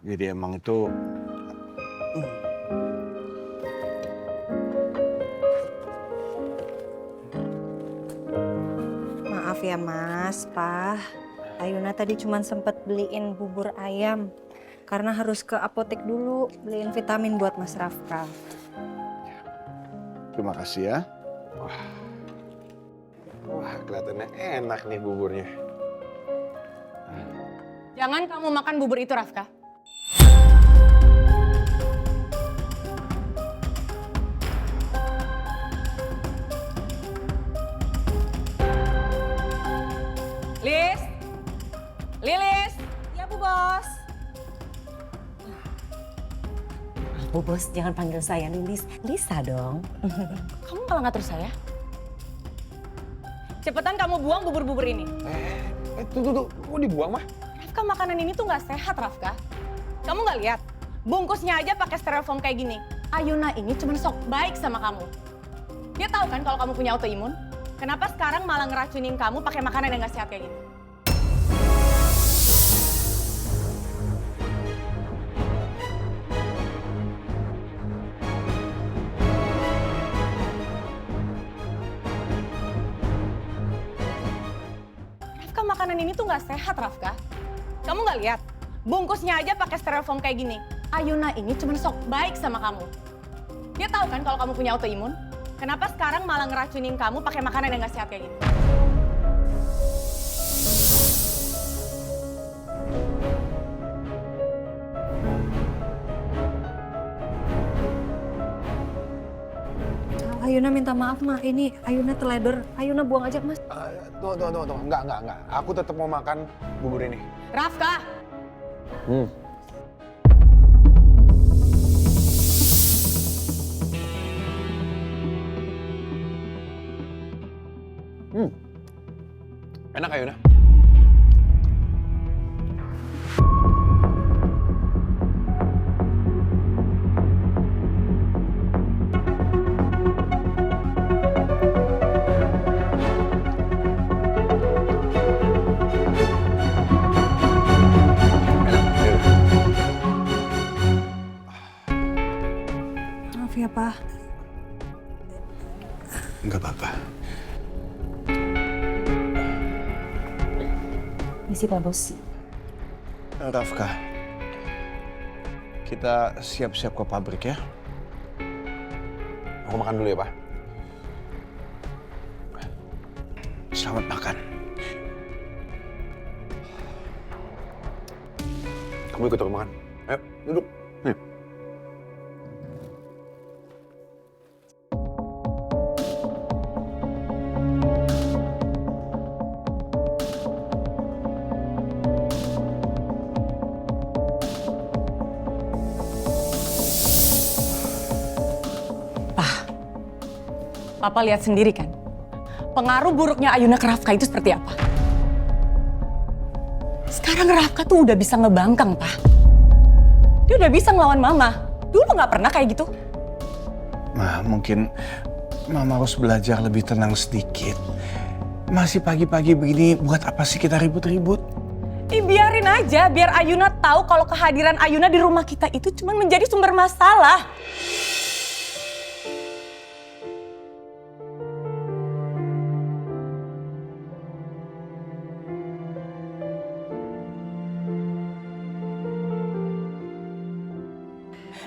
Jadi emang itu Maaf ya Mas, Pak. Ayuna tadi cuma sempet beliin bubur ayam. Karena harus ke apotek dulu beliin vitamin buat Mas Rafka. terima kasih ya. Wah, kelihatannya enak nih buburnya. Jangan kamu makan bubur itu, Rafka. Lilis! Lilis! Ya Bu Bos. Bu Bos, jangan panggil saya Lilis. Lisa dong. Kamu malah ngatur saya? Cepetan kamu buang bubur-bubur ini. Tuh, kok dibuang mah? Rafka, makanan ini tuh nggak sehat, Rafka. Kamu nggak lihat? Bungkusnya aja pakai styrofoam kayak gini. Ayuna ini cuma sok baik sama kamu. Dia tahu kan kalau kamu punya autoimun? Kenapa sekarang malah ngeracunin kamu pakai makanan yang nggak sehat kayak gini? Rafka, makanan ini tuh nggak sehat, Rafka. Kamu nggak lihat? Bungkusnya aja pakai styrofoam kayak gini. Ayuna ini cuma sok baik sama kamu. Dia tahu kan kalau kamu punya autoimun? Kenapa sekarang malah ngeracunin kamu pakai makanan yang nggak sehat kayak gini? Ayuna minta maaf Ma, ini Ayuna teledor. Ayuna buang aja Mas. Tunggu. Enggak. Aku tetap mau makan bubur ini. Rafka! Enak Ayuna. Maaf ya Pak. Enggak apa-apa. Misi Pak Bos. Rafka, kita siap-siap ke pabrik ya. Aku makan dulu ya, Pak. Selamat makan. Kamu ikut aku makan. Ayo, duduk. Nih. Papa lihat sendiri kan? Pengaruh buruknya Ayuna ke Rafka itu seperti apa? Sekarang Rafka tuh udah bisa ngebangkang, Pak. Dia udah bisa ngelawan Mama. Dulu nggak pernah kayak gitu. Nah, mungkin Mama harus belajar lebih tenang sedikit. Masih pagi-pagi begini, buat apa sih kita ribut-ribut? Biarin aja, biar Ayuna tahu kalau kehadiran Ayuna di rumah kita itu cuma menjadi sumber masalah.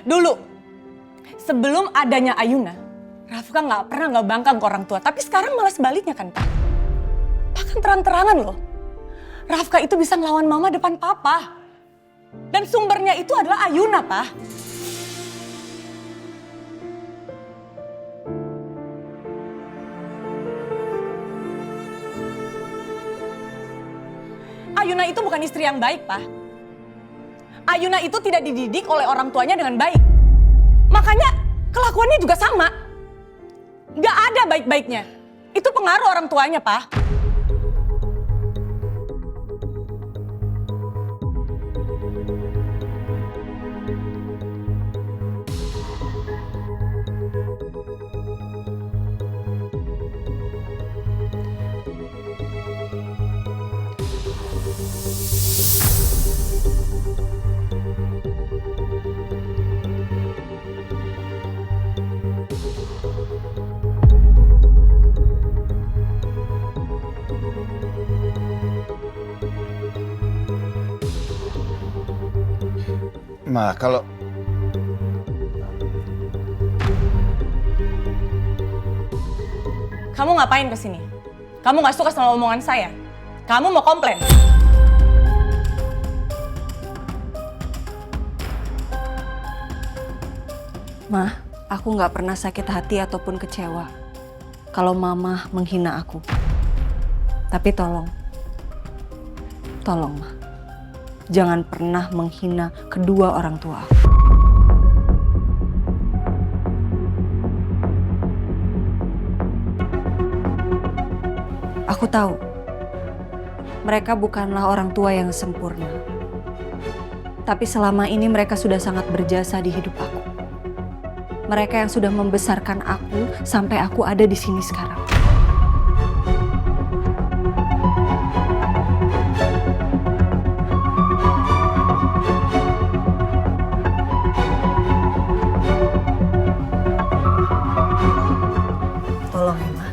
Dulu, sebelum adanya Ayuna, Rafka nggak pernah ngebangkang ke orang tua. Tapi sekarang malah sebaliknya kan, Pak? Bahkan terang-terangan loh. Rafka itu bisa ngelawan Mama depan Papa. Dan sumbernya itu adalah Ayuna, Pak. Ayuna itu bukan istri yang baik, Pak. Ayuna itu tidak dididik oleh orang tuanya dengan baik. Makanya kelakuannya juga sama. Gak ada baik-baiknya. Itu pengaruh orang tuanya, Pak. Ma, kalau... Kamu ngapain kesini? Kamu nggak suka sama omongan saya? Kamu mau komplain? Mah, aku nggak pernah sakit hati ataupun kecewa kalau Mama menghina aku. Tapi tolong, Ma, jangan pernah menghina kedua orang tua aku. Aku tahu, mereka bukanlah orang tua yang sempurna. Tapi selama ini mereka sudah sangat berjasa di hidup aku. Mereka yang sudah membesarkan aku sampai aku ada di sini sekarang. Tolong ya, Ma.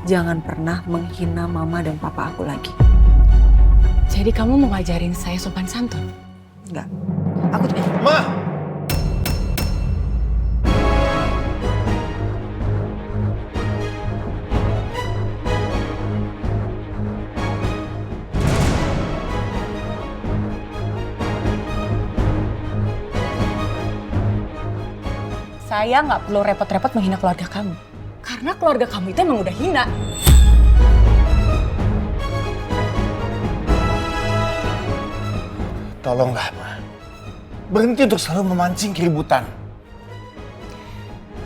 Jangan pernah menghina Mama dan Papa aku lagi. Jadi kamu mau ngajarin saya sopan santun? Enggak. Aku tuh... Ma! Saya nggak perlu repot-repot menghina keluarga kamu. Karena keluarga kamu itu emang udah hina. Tolonglah, Ma. Berhenti untuk selalu memancing keributan.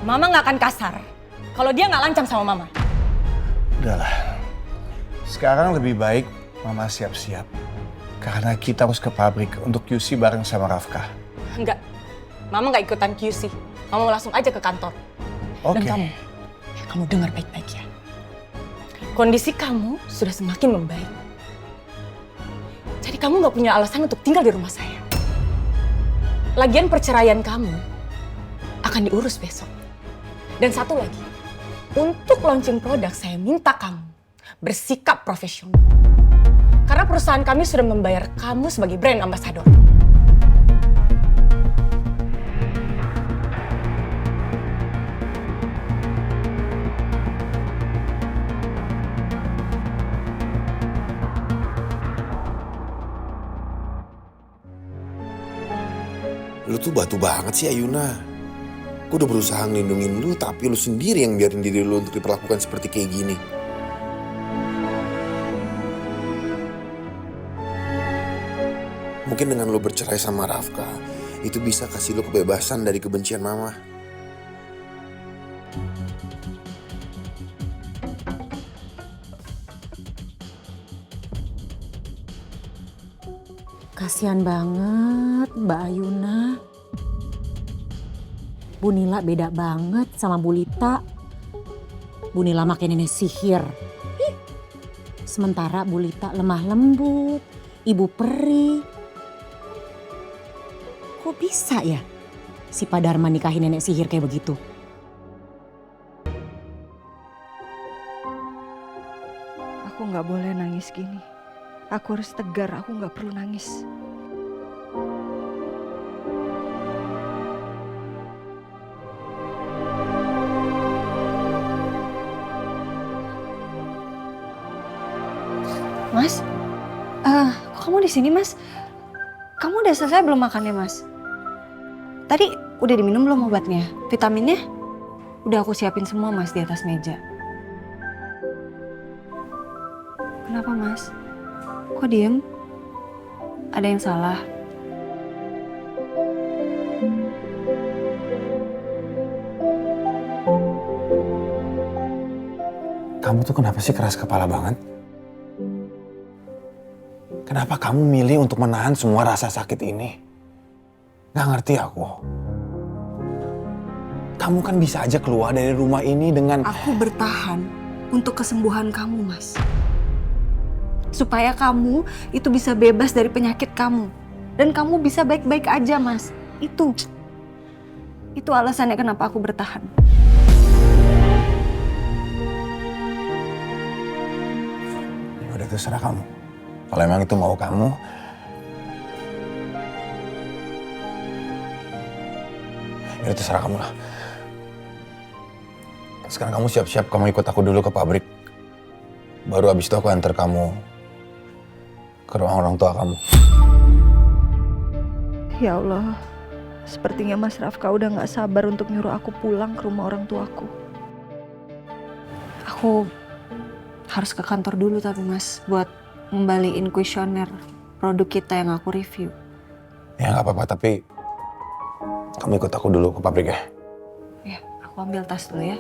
Mama nggak akan kasar kalau dia nggak lancang sama Mama. Udahlah. Sekarang lebih baik Mama siap-siap. Karena kita harus ke pabrik untuk QC bareng sama Rafka. Enggak, Mama nggak ikutan QC. Mama langsung aja ke kantor. Oke. Dan kamu dengar baik-baik ya. Kondisi kamu sudah semakin membaik. Jadi kamu nggak punya alasan untuk tinggal di rumah saya. Lagian perceraian kamu akan diurus besok. Dan satu lagi, untuk launching produk saya minta kamu bersikap profesional. Karena perusahaan kami sudah membayar kamu sebagai brand ambassador. Lu tuh batu banget sih Ayuna. Gue udah berusaha ngelindungin lu, tapi lu sendiri yang biarin diri lu untuk diperlakukan seperti kayak gini. Mungkin dengan lu bercerai sama Rafka, itu bisa kasih lu kebebasan dari kebencian mama. Kasihan banget Mbak Ayuna. Bu Nila beda banget sama Bu Lita. Bu Nila makin nenek sihir. Sementara Bu Lita lemah lembut, ibu peri. Kok bisa ya si Pak Dharma nikahin nenek sihir kayak begitu? Aku nggak boleh nangis gini. Aku harus tegar, aku nggak perlu nangis. Mas, kok kamu di sini, Mas? Kamu udah selesai belum makannya, Mas? Tadi udah diminum belum obatnya? Vitaminnya? Udah aku siapin semua, Mas, di atas meja. Kenapa, Mas? Kok diem? Ada yang salah? Kamu tuh kenapa sih keras kepala banget? Kenapa kamu milih untuk menahan semua rasa sakit ini? Gak ngerti aku. Kamu kan bisa aja keluar dari rumah ini dengan... Aku bertahan untuk kesembuhan kamu, Mas. Supaya kamu itu bisa bebas dari penyakit kamu. Dan kamu bisa baik-baik aja, Mas. Itu alasannya kenapa aku bertahan. Ya udah terserah kamu. Kalau emang itu mau kamu, Ya terserah kamu lah. Sekarang kamu siap-siap, kamu ikut aku dulu ke pabrik. Baru abis itu aku antar kamu ke ruang orang tua kamu. Ya Allah, sepertinya Mas Rafka udah gak sabar untuk nyuruh aku pulang ke rumah orang tuaku. Aku harus ke kantor dulu tapi Mas, buat ngembaliin kuesioner produk kita yang aku review. Ya nggak apa-apa, tapi kamu ikut aku dulu ke pabrik ya. Ya, aku ambil tas dulu ya.